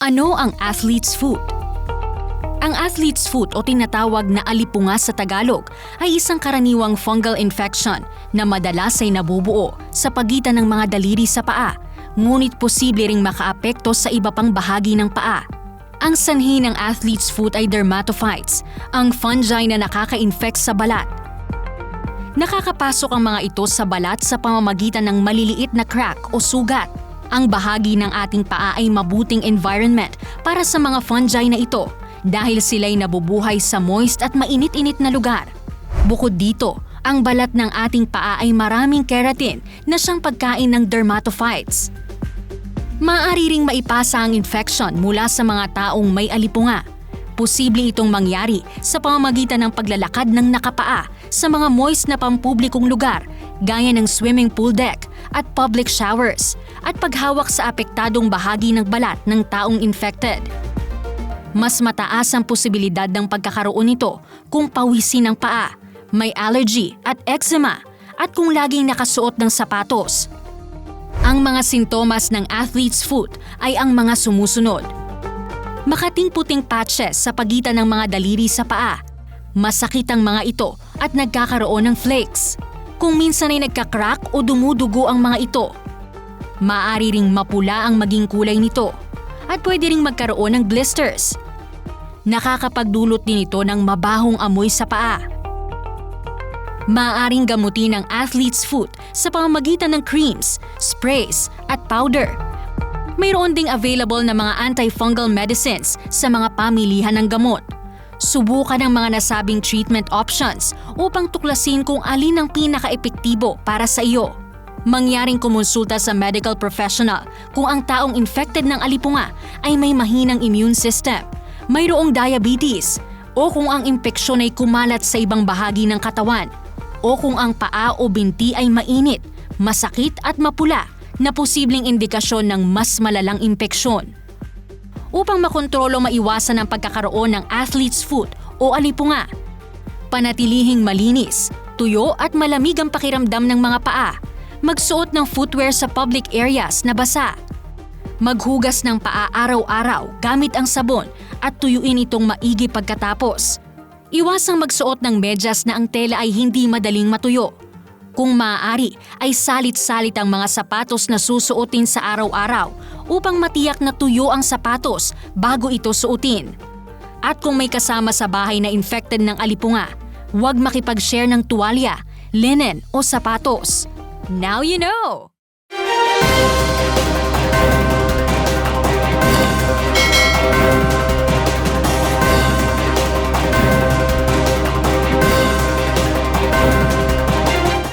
Ano ang athlete's foot? Ang athlete's foot o tinatawag na alipunga sa Tagalog ay isang karaniwang fungal infection na madalas ay nabubuo sa pagitan ng mga daliri sa paa, ngunit posible ring makaapekto sa iba pang bahagi ng paa. Ang sanhi ng athlete's foot ay dermatophytes, ang fungi na nakaka-infect sa balat. Nakakapasok ang mga ito sa balat sa pamamagitan ng maliliit na crack o sugat. Ang bahagi ng ating paa ay mabuting environment para sa mga fungi na ito dahil sila'y nabubuhay sa moist at mainit-init na lugar. Bukod dito, ang balat ng ating paa ay maraming keratin na siyang pagkain ng dermatophytes. Maaari ring maipasa ang infection mula sa mga taong may alipunga. Posible itong mangyari sa pamamagitan ng paglalakad ng nakapaa sa mga moist na pampublikong lugar gaya ng swimming pool deck at public showers at paghawak sa apektadong bahagi ng balat ng taong infected. Mas mataas ang posibilidad ng pagkakaroon nito kung pawisin ng paa, may allergy at eczema at kung laging nakasuot ng sapatos. Ang mga sintomas ng athlete's foot ay ang mga sumusunod. Makating-puting patches sa pagitan ng mga daliri sa paa. Masakit ang mga ito at nagkakaroon ng flakes. Kung minsan ay nagka-crack o dumudugo ang mga ito. Maaari ring mapula ang maging kulay nito at pwede ring magkaroon ng blisters. Nakakapagdulot din ito ng mabahong amoy sa paa. Maaaring gamutin ang athlete's foot sa pamamagitan ng creams, sprays at powder. Mayroon ding available na mga antifungal medicines sa mga pamilihan ng gamot. Subukan ang mga nasabing treatment options upang tuklasin kung alin ang pinaka-epektibo para sa iyo. Mangyaring kumonsulta sa medical professional kung ang taong infected ng alipunga ay may mahinang immune system, mayroong diabetes, o kung ang impeksyon ay kumalat sa ibang bahagi ng katawan, o kung ang paa o binti ay mainit, masakit at mapula na posibleng indikasyon ng mas malalang impeksyon. Upang makontrolo maiwasan ang pagkakaroon ng athlete's foot o alipunga, panatilihing malinis, tuyo at malamig ang pakiramdam ng mga paa. Magsuot ng footwear sa public areas na basa. Maghugas ng paa araw-araw gamit ang sabon at tuyuin itong maigi pagkatapos. Iwasang magsuot ng medyas na ang tela ay hindi madaling matuyo. Kung maaari ay salit-salit ang mga sapatos na susuotin sa araw-araw upang matiyak na tuyo ang sapatos bago ito suotin. At kung may kasama sa bahay na infected ng alipunga, huwag makipag-share ng tuwalya, linen o sapatos. Now you know!